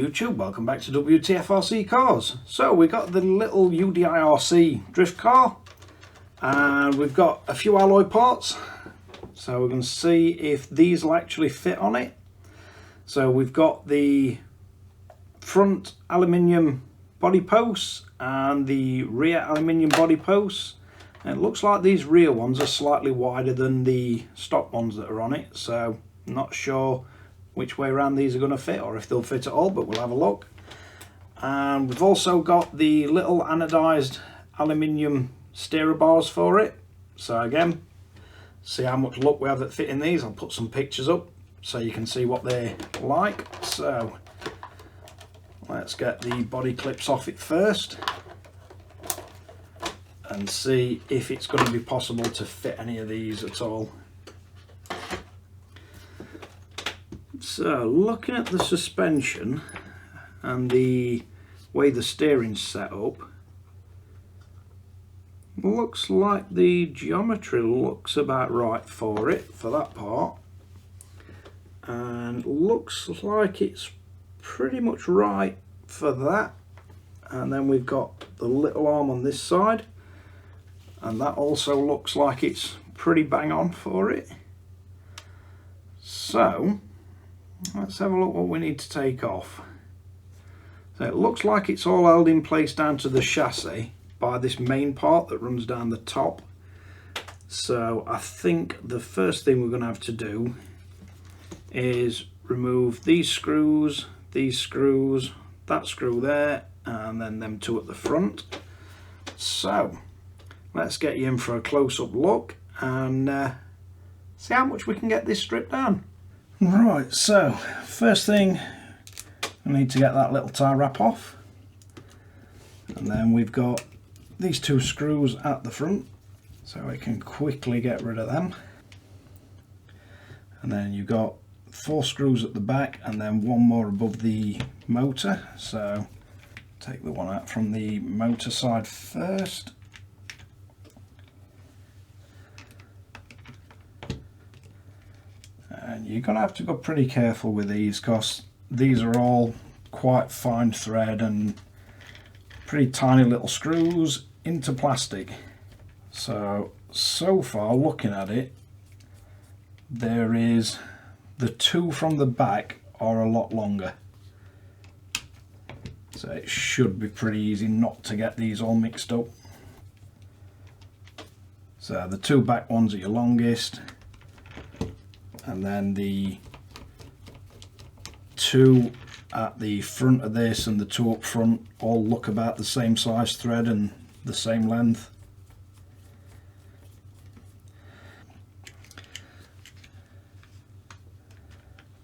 YouTube, welcome back to Wtf Rc Cars. So we got the little UDIRC drift car and we've got a few alloy parts, so we're going to see if these will actually fit on it. So we've got the front aluminium body posts and the rear aluminium body posts, and it looks like these rear ones are slightly wider than the stock ones that are on it, so I'm not sure which way around these are going to fit or if they'll fit at all, but we'll have a look. And we've also got the little anodized aluminium steerer bars for it, so again, see how much luck we have at fitting these. I'll put some pictures up so you can see what they're like. So let's get the body clips off it first and see if it's going to be possible to fit any of these at all. So looking at the suspension and the way the steering's set up, looks like the geometry looks about right for it, for that part, and looks like it's pretty much right for that. And then we've got the little arm on this side, and that also looks like it's pretty bang on for it. So let's have a look what we need to take off. So it looks like it's all held in place down to the chassis by this main part that runs down the top. So I think the first thing we're going to have to do is remove these screws, that screw there, and then them two at the front. So let's get you in for a close-up look and see how much we can get this stripped down. Right, so first thing, I need to get that little tie wrap off, and then we've got these two screws at the front, so we can quickly get rid of them. And then you've got 4 screws at the back and then one more above the motor, so take the one out from the motor side first. And you're going to have to go pretty careful with these because these are all quite fine thread and pretty tiny little screws into plastic. So far looking at it, there is the 2 from the back are a lot longer. So it should be pretty easy not to get these all mixed up. So the 2 back ones are your longest, and then the 2 at the front of this and the 2 up front all look about the same size thread and the same length.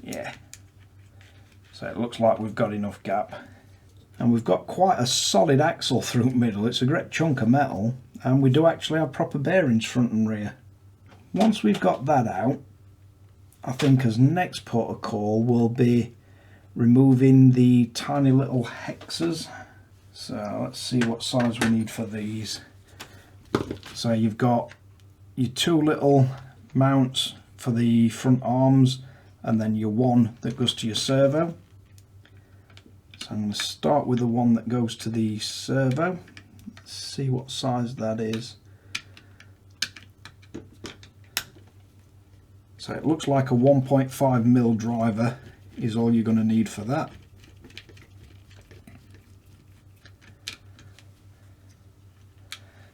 Yeah, so it looks like we've got enough gap, and we've got quite a solid axle through the middle. It's a great chunk of metal, and we do actually have proper bearings front and rear. Once we've got that out, I think as next port of call will be removing the tiny little hexes. So let's see what size we need for these. So you've got your 2 little mounts for the front arms, and then your 1 that goes to your servo. So I'm going to start with the one that goes to the servo. Let's see what size that is. So it looks like a 1.5mm driver is all you're going to need for that.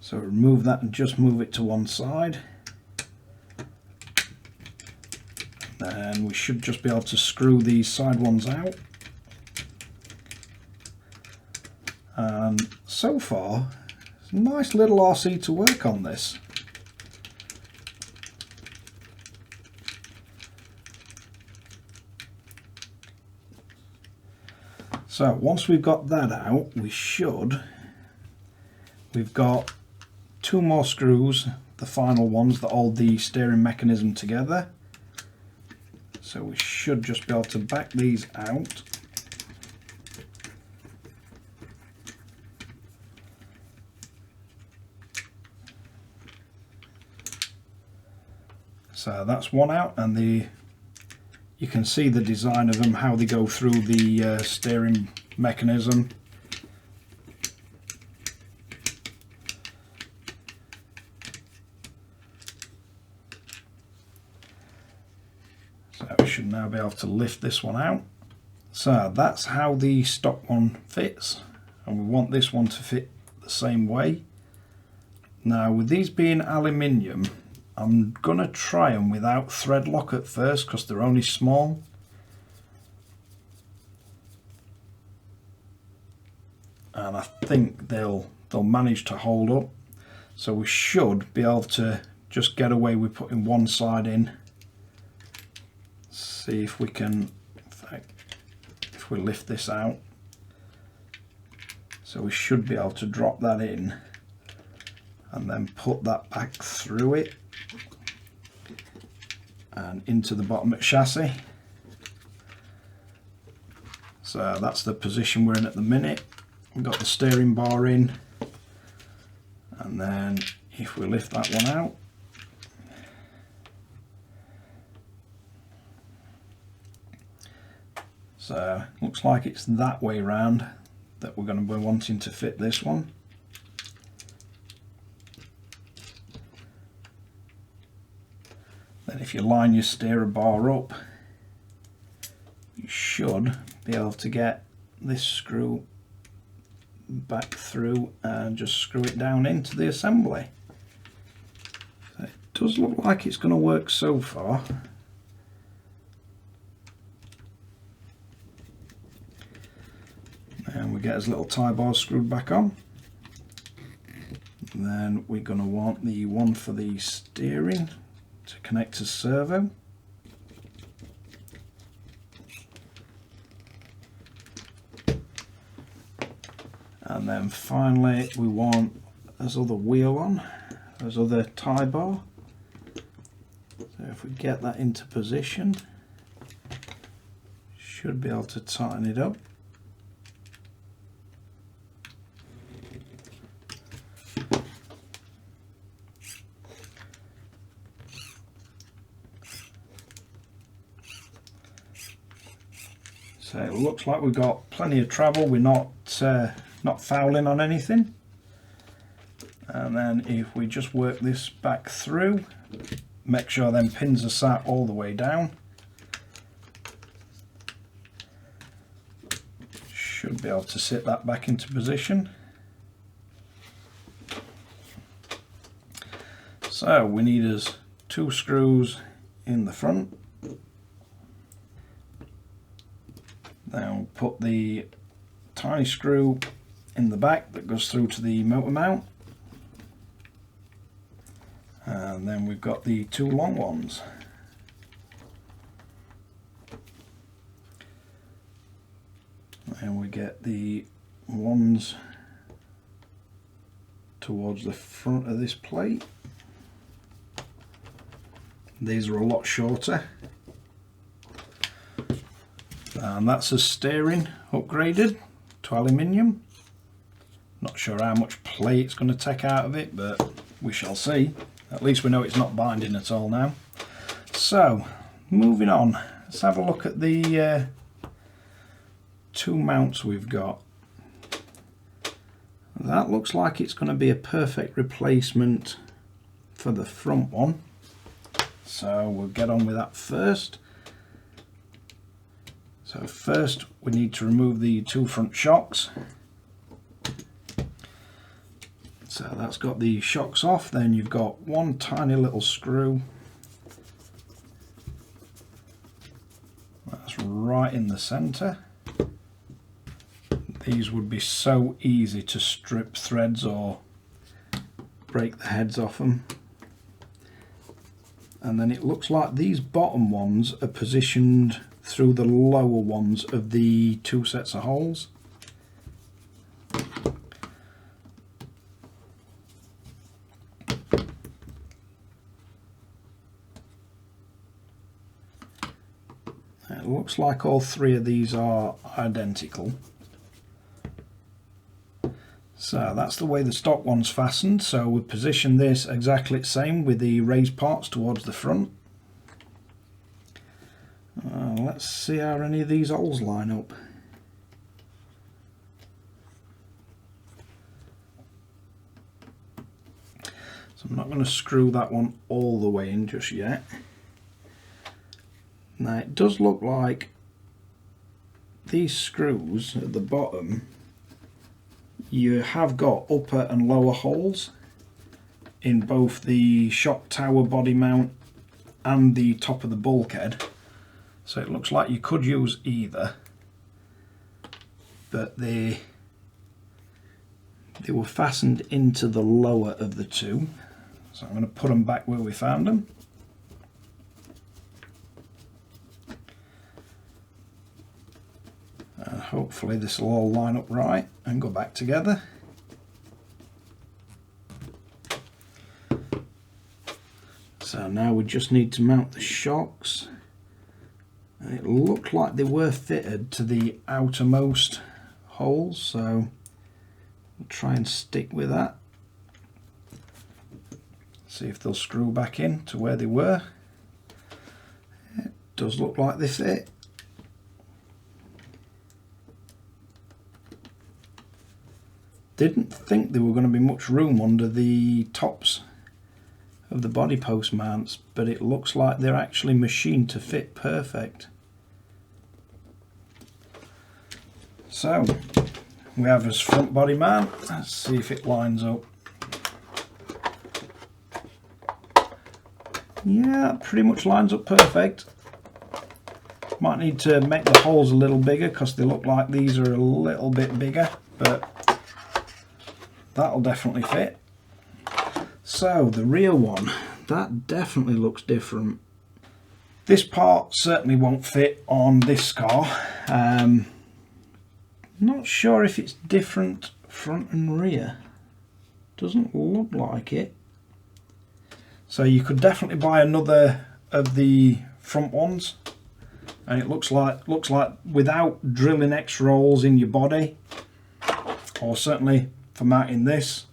So remove that and just move it to one side. Then we should just be able to screw these side ones out. And so far, it's a nice little RC to work on this. So once we've got that out, we've got 2 more screws, the final ones that hold the steering mechanism together. So we should just be able to back these out. So that's one out, and the You can see the design of them, how they go through the steering mechanism. So we should now be able to lift this one out. So that's how the stock one fits, and we want this one to fit the same way. Now with these being aluminium, I'm going to try them without thread lock at first because they're only small. And I think they'll manage to hold up. So we should be able to just get away with putting one side in. See if we can, in fact, if we lift this out. So we should be able to drop that in and then put that back through it and into the bottom of the chassis. So that's the position we're in at the minute. We've got the steering bar in, and then if we lift that one out, so looks like it's that way round that we're going to be wanting to fit this one. Then if you line your steer bar up, you should be able to get this screw back through and just screw it down into the assembly. So it does look like it's going to work so far. And we get his little tie bar screwed back on. And then we're going to want the one for the steering to connect to servo. And then finally we want this other wheel on, this other tie bar. So if we get that into position, should be able to tighten it up. So it looks like we've got plenty of travel, we're not fouling on anything. And then if we just work this back through, make sure them pins are sat all the way down. Should be able to sit that back into position. So we need us 2 screws in the front. Then we'll put the tiny screw in the back that goes through to the motor mount, and then we've got the 2 long ones. And we get the ones towards the front of this plate. These are a lot shorter. And that's a steering upgraded to aluminium. Not sure how much plate it's going to take out of it, but we shall see. At least we know it's not binding at all now. So moving on, let's have a look at the 2 mounts we've got. That looks like it's going to be a perfect replacement for the front one, so we'll get on with that first. So first we need to remove the 2 front shocks. So that's got the shocks off. Then you've got one tiny little screw. That's right in the center. These would be so easy to strip threads or break the heads off them. And then it looks like these bottom ones are positioned through the lower ones of the 2 sets of holes. It looks like all 3 of these are identical. So that's the way the stock one's fastened. So we position this exactly the same with the raised parts towards the front. Let's see how any of these holes line up. So I'm not going to screw that one all the way in just yet. Now it does look like these screws at the bottom, you have got upper and lower holes in both the shock tower body mount and the top of the bulkhead. So it looks like you could use either, but they were fastened into the lower of the two. So I'm going to put them back where we found them. And hopefully this will all line up right and go back together. So now we just need to mount the shocks. And it looked like they were fitted to the outermost holes, so we'll try and stick with that. See if they'll screw back in to where they were. It does look like they fit. Didn't think there were going to be much room under the tops of the body post mounts, but it looks like they're actually machined to fit perfect. So we have this front body mount. Let's see if it lines up. Yeah, pretty much lines up perfect. Might need to make the holes a little bigger because they look like these are a little bit bigger, but that'll definitely fit. So the rear one, that definitely looks different. This part certainly won't fit on this car. Not sure if it's different front and rear. Doesn't look like it. So you could definitely buy another of the front ones, and it looks like without drilling extra holes in your body, or certainly for mounting this,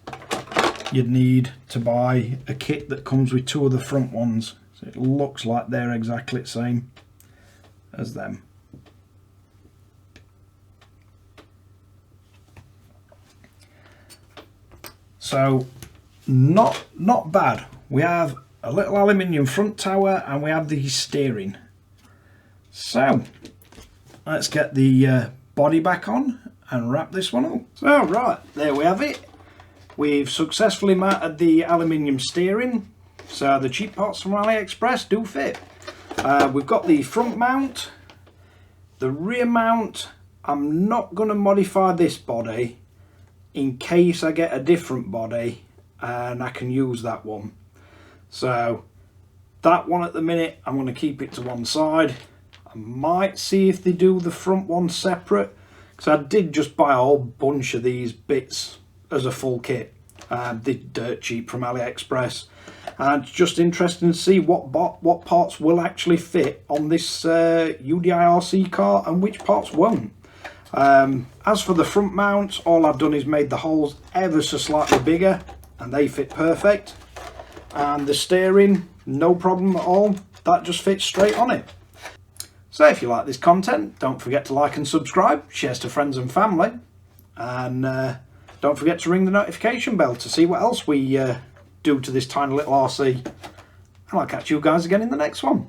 you'd need to buy a kit that comes with two of the front ones. So it looks like they're exactly the same as them. So not bad. We have a little aluminium front tower and we have the steering. So let's get the body back on and wrap this one up. So right, there we have it. We've successfully mounted the aluminium steering, so the cheap parts from AliExpress do fit. We've got the front mount, the rear mount. I'm not going to modify this body in case I get a different body and I can use that one. So that one at the minute, I'm going to keep it to one side. I might see if they do the front one separate, because I did just buy a whole bunch of these bits as a full kit. They're dirt cheap from AliExpress, and it's just interesting to see what parts will actually fit on this UDIRC car and which parts won't. As for the front mounts, all I've done is made the holes ever so slightly bigger and they fit perfect. And the steering, no problem at all, that just fits straight on it. So if you like this content, don't forget to like and subscribe, share to friends and family, and don't forget to ring the notification bell to see what else we do to this tiny little RC. And I'll catch you guys again in the next one.